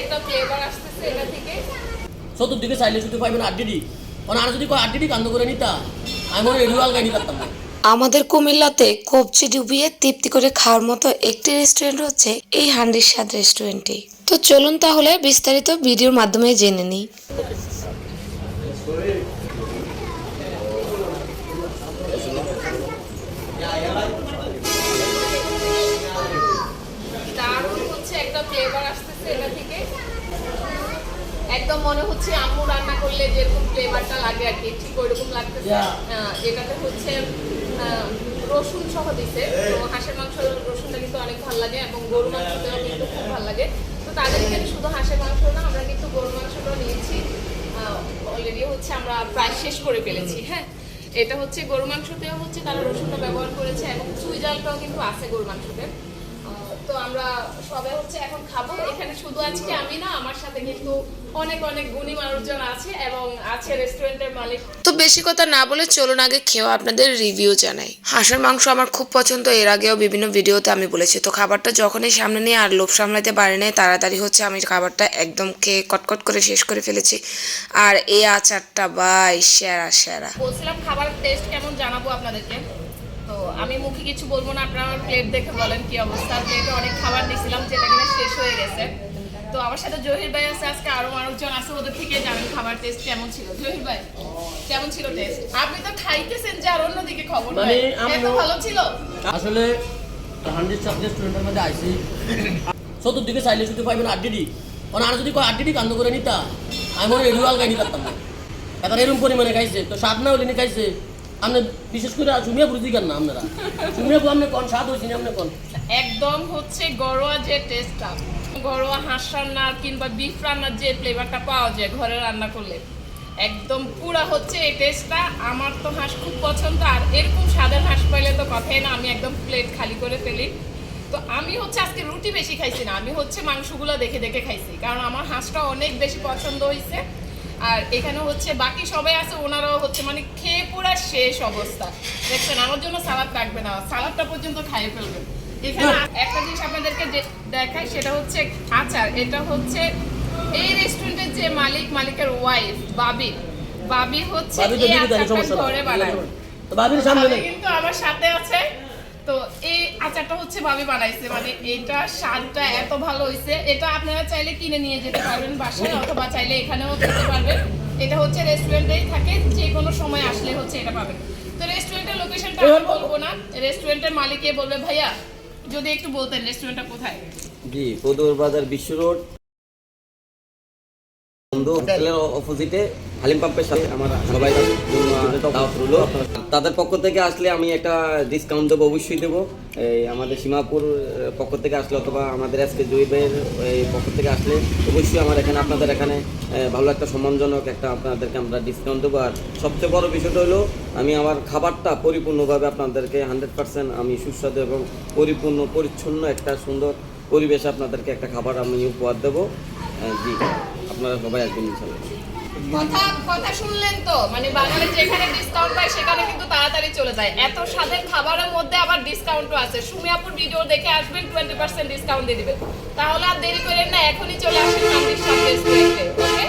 একটা ফ্লেভার আসতেছে এটা থেকে। চতুর্দিকে চাইলে শুধু পাইবেন আড্ডিডি, মানে আর যদি আড্ডিডি কান্দ করে নিতা আমি মনে রেডুয়াল গাড়ি করতাম না। আমাদের কুমিল্লাতে কবজি ডুবিয়ে তৃপ্তি করে খাওয়ার মতো একটি রেস্টুরেন্ট হচ্ছে এই হান্ডির স্বাদ রেস্টুরেন্টটি। তো চলুন তাহলে বিস্তারিত ভিডিওর মাধ্যমে জেনে নিই। দারুণ হচ্ছে একটা ফ্লেভার আসতেছে এটা থেকে। একদম মনে হচ্ছে আম্মু রান্না করলে যেরকম ফ্লেভারটা লাগে আর কি, ঠিক ওইরকম লাগতেছে। এটাতে হচ্ছে রসুন সহ দিছে। তো হাঁসের মাংস রসুনটা কিন্তু অনেক ভালো লাগে এবং গরু মাংসটাও কিন্তু খুব ভালো লাগে। তো তাদের এখানে শুধু হাঁসের মাংস না, আমরা কিন্তু গরু মাংসটাও নিয়েছি। অলরেডি হচ্ছে আমরা প্রায় শেষ করে ফেলেছি। হ্যাঁ, এটা হচ্ছে গরু মাংসতেও হচ্ছে তারা রসুনটা ব্যবহার করেছে এবং চুই জালটাও কিন্তু আছে গরু মাংসতে। তো আমরা সবাই হচ্ছে এখন খাবো। এখানে শুধু আজকে আমি না, আমার সাথে কিন্তু অনেক অনেক গুণী মানুষজন আছে এবং আছে রেস্টুরেন্টের মালিক। তো বেশি কথা না বলে চলুন আগে খেয়ে আপনাদের রিভিউ জানাই। হাঁসের মাংস আমার খুব পছন্দ, এর আগেও বিভিন্ন ভিডিওতে আমি বলেছি। তো খাবারটা যখনই সামনে নিয়ে আর লোভ সামলাতে পারি নাই, তাড়াতাড়ি হচ্ছে আমি খাবারটা একদম খেয়ে কটকট করে শেষ করে ফেলেছি। আর এই আচারটা ভাই সেরা সেরা। বলছিলাম খাবার টেস্ট কেমন জানাবো আপনাদেরকে। তো আমি মুখে কিছু বলবো না, আপনারা আমার প্লেট দেখে বলেন কি অবস্থা। প্লেটে অনেক খাবার দিয়েছিলাম যেটা কিনা শেষ হয়ে গেছে। তো আমার সাথে জহির ভাই আছে, আজকে আরো মানুষজন আছে, ওদের থেকে জানেন খাবার টেস্ট কেমন ছিল। জহির ভাই কেমন ছিল টেস্ট? আপনি তো খাইতেছেন যে আর অন্যদিকে খবর নাই, এত ভালো ছিল আসলে হান্ডির স্বাদ রেস্টুরেন্টের মধ্যে আইছি, চতুর্দিকে চাইলে শুধু পাইবেন আড্ডিডি, মানে আর যদি আড্ডিডি কান্দ করে নিতা আমি মনে রেডুয়াল গাড়ি করতাম না। এখন এরকম পরিমাণে খাইছে, তো স্বাদ না হলে খাইছে। আপনি বিশেষ করে সুমিয়া বুঝি কেন না আপনারা সুমিয়া আপনি কোন স্বাদ হয়েছে আপনি কোন একদম হচ্ছে ঘরোয়া যে টেস্টটা, ঘরোয়া হাঁস রান্নার কিংবা বিফ রান্নার যে ফ্লেভারটা পাওয়া যায় ঘরে রান্না করলে, একদম পুরা হচ্ছে এই টেস্টটা। আমার তো হাঁস খুব পছন্দ, আর এরকম স্বাদের হাঁস পাইলে তো কথাই না, আমি একদম প্লেট খালি করে ফেলি। তো আমি হচ্ছে আজকে রুটি বেশি খাইছি না, আমি হচ্ছে মাংসগুলো দেখে দেখে খাইছি, কারণ আমার হাঁসটা অনেক বেশি পছন্দ হয়েছে। আর এখানে হচ্ছে বাকি সবাই আছে, ওনারাও হচ্ছে মানে খেয়ে পুরা শেষ অবস্থা। দেখছেন আমার জন্য সালাদ লাগবে না, সালাদটা পর্যন্ত খাইয়ে ফেলবেন। এখানে একটা জিনিস আপনাদেরকে দেখাই, সেটা হচ্ছে আচার। এটা হচ্ছে এই রেস্টুরেন্টের যে মালিকের ওয়াইফ বাবি হচ্ছে এই আচারটা ঘরে বানায়। বাবি কিন্তু আমার সাথে আছে। তো এই আচারটা হচ্ছে ভাবি বানাইছে, মানে এটা স্বাদটা এত ভালো হয়েছে। এটা আপনারা চাইলে কিনে নিয়ে যেতে পারবেন বাসায়, অথবা চাইলে এখানেও খেতে পারবেন। এটা হচ্ছে রেস্টুরেন্টেই থাকে, যে কোনো সময় আসলে হচ্ছে এটা পাবেন। তো রেস্টুরেন্টের লোকেশনটা আমি বলবো না, রেস্টুরেন্টের মালিকই বলবে। ভাইয়া যদি একটু বলতেন রেস্টুরেন্টটা কোথায়? জি, পদুর বাজার বিশ্ব রোড হোটেলের অপোজিটে হালিম পাম্পের সাথে আমার সবাই তাদের পক্ষ থেকে আসলে আমি একটা ডিসকাউন্ট দেবো, অবশ্যই দেবো। এই আমাদের সীমাপুর পক্ষ থেকে আসলে অথবা আমাদের আজকে জয়ীবের পক্ষ থেকে আসলে অবশ্যই আমার এখানে আপনাদের এখানে ভালো একটা সম্মানজনক একটা আপনাদেরকে আমরা ডিসকাউন্ট দেবো। আর সবচেয়ে বড় বিষয়টা হলো আমি আমার খাবারটা পরিপূর্ণভাবে আপনাদেরকে 100% আমি সুস্বাদু এবং পরিপূর্ণ পরিচ্ছন্ন একটা সুন্দর পরিবেশে আপনাদেরকে একটা খাবার আমি উপহার দেবো। জি, আপনারা সবাই আসবেন ইনশাআল্লাহ। কথা শুনলেন তো, মানে বাঙালি যেখানে ডিসকাউন্ট পায় সেখানে কিন্তু তাড়াতাড়ি চলে যায়। এত স্বাদের খাবারের মধ্যে আবার ডিসকাউন্টও আছে। সুমিয়াপুর ভিডিও দেখে আসবেন, 20% ডিসকাউন্ট দিয়ে দিবেন। তাহলে আর দেরি করেন না, এখনই চলে আসেন হান্ডির স্বাদ রেস্টুরেন্টে। ওকে।